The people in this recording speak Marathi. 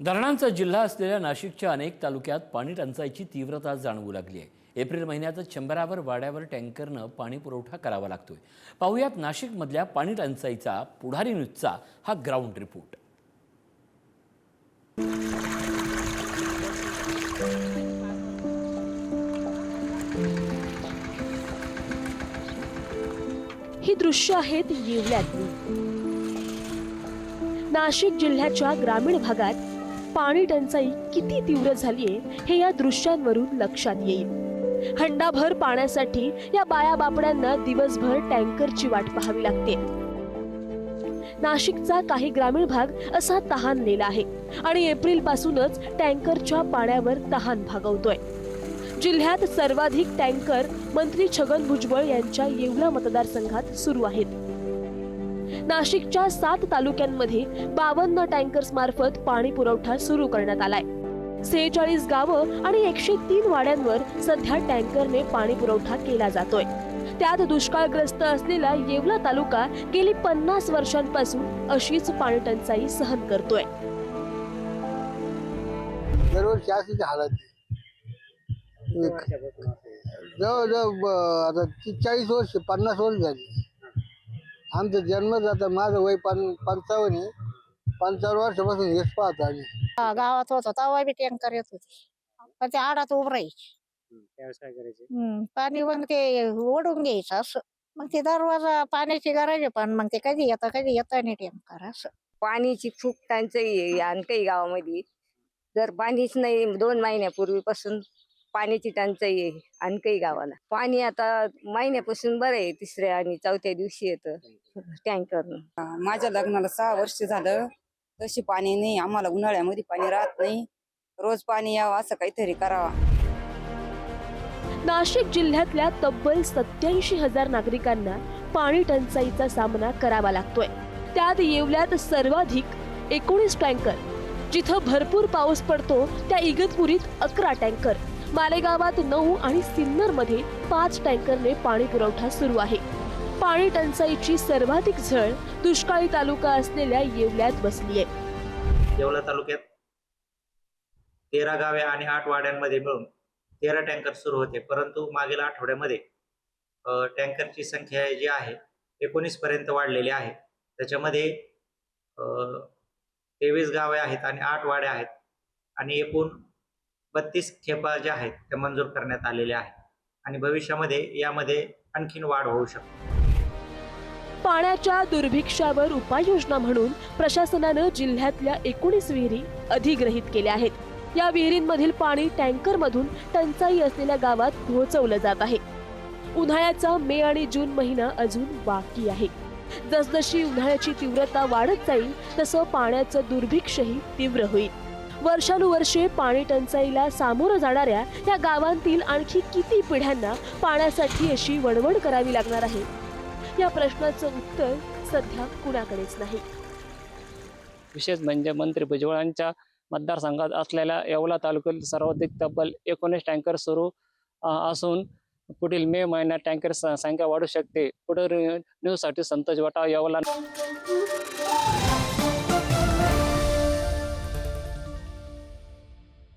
धरणांचा जिल्हा असलेल्या नाशिकच्या अनेक तालुक्यात पाणी टंचाईची तीव्रता जाणवू लागली आहे। एप्रिल महिन्यातच 100 वाड्यावर टँकरनं पाणी पुरवठा करावा लागतोय। पाहुयात नाशिकमधल्या पाणी टंचाईचा पुढारी न्यूजचा हा ग्राउंड रिपोर्ट। ही दृश्य आहेत येवल्यातली। नाशिक जिल्ह्याच्या ग्रामीण भागात पाणी टंचाई किती तीव्र झालीये हे या दृश्यांवरून लक्षात येईल। हंडाभर पाण्यासाठी या बाया बापड्यांना दिवसभर टँकरची वाट पाहावी लागते। नाशिकचा काही ग्रामीण भाग असा तहानलेला आहे आणि एप्रिल पासूनच टँकरच्या पाण्यावर तहान भागवतोय। जिल्ह्यात सर्वाधिक टँकर मंत्री छगन भुजबळ यांच्या येवला मतदारसंघात सुरू आहेत। नाशिकच्या 7 तालुक्यांमध्ये 52 टँकर्स मार्फत पाणी पुरवठा सुरू करण्यात आलाय। 46 गावं आणि 103 वाड्यांवर सध्या टँकरने पाणी पुरवठा केला जातोय। त्यात दुष्काळग्रस्त असलेला येवला तालुका गेली 50 वर्षांपासून अशीच पाणी टंचाई सहन करतोय। दरवर्षी अशीच हालत आहे। जवळजवळ आता 40 वर्ष 50 वर्ष झाली। आमचा जन्मच आता माझं वय 55 आहे। 55 वर्षापासून हेच पाहतो आम्ही। गावात होतो तेव्हा बी टँकर येत होते, पण ते आडात उभं राहायचे। काय करायचे? पाणी मग ते ओढून घ्यायचं असं। मग ते दरवाजा पाण्याची गरज आहे, पण मग ते कधी येतं नाही टँकर असं। पाण्याची खूप टंचाई आहे आणि काही गावामध्ये जर पाणीच नाही 2 महिन्यापूर्वीपासून पाण्याची टंचाई आहे आणि काही गावाला पाणी आता महिन्यापासून बरं आहे। 3ऱ्या आणि 4थ्या दिवशी येतं टँकरनं। माझ्या लग्नाला 6 वर्ष झालं, तशी पाणी नाही आम्हाला। उन्हाळ्यामध्ये पाणी राहत नाही, रोज पाणी यावं असं काहीतरी करावा। नाशिक जिल्ह्यातल्या तब्बल 87,000 नागरिकांना पाणी टंचाईचा सामना करावा लागतोय। त्यात येवल्यात सर्वाधिक 19 टँकर, जिथं भरपूर पाऊस पडतो त्या इगतपुरीत 11 टँकर, मालेगावात 9 आणि सिन्नरमध्ये 5 टँकरने पाणी पुरवठा सुरू आहे। पाणी टंचाईची सर्वाधिक झळ दुष्काळी तालुका असलेल्या येवल्यात बसलीये। येवला तालुक्यात 13 गावे आणि 8 वाड्यांमध्ये मिळून 13 टँकर सुरू होते, परंतु मागील आठवड्यामध्ये टँकरची संख्या जी आहे 19 पर्यंत वाढलेली आहे। त्याच्यामध्ये 23 गावे आहेत आणि 8 वाड्या आहेत आणि एकूण 32 खेपा ज्या आहेत त्या मंजूर करण्यात आलेल्या आहेत आणि भविष्यामध्ये यामध्ये आणखीन वाढ होऊ शकते। पाण्याच्या दुर्भिक्षावर उपाययोजना म्हणून प्रशासनानं जिल्ह्यातल्या 19 विहिरी अधिग्रहित केल्या आहेत। या विहिरींमधील पाणी टँकरमधून टंचाई असलेल्या गावात पोहोचवलं जात आहे। उन्हाळ्याचा मे आणि जून महिना अजून बाकी आहे। जसजशी उन्हाळ्याची तीव्रता वाढत जाईल तसं पाण्याचं दुर्भिक्षही तीव्र होईल। वर्षानुवर्षे पाणी टंचाईला सामोरं जाणाऱ्या या गावांतील आणखी किती पिढ्यांना पाण्यासाठी अशी वणवण करावी लागणार आहे, या प्रश्नाचं उत्तर सध्या कुणाकडेच नाही। विशेष म्हणजे मंत्री भुजबळांच्या मतदारसंघात असलेल्या येवला तालुक्यात सर्वाधिक तब्बल 19 टँकर सुरू असून पुढील मे महिन्यात टँकर संख्या वाढू शकते। पुढील न्यूजसाठी संतोष वटाव, येवला।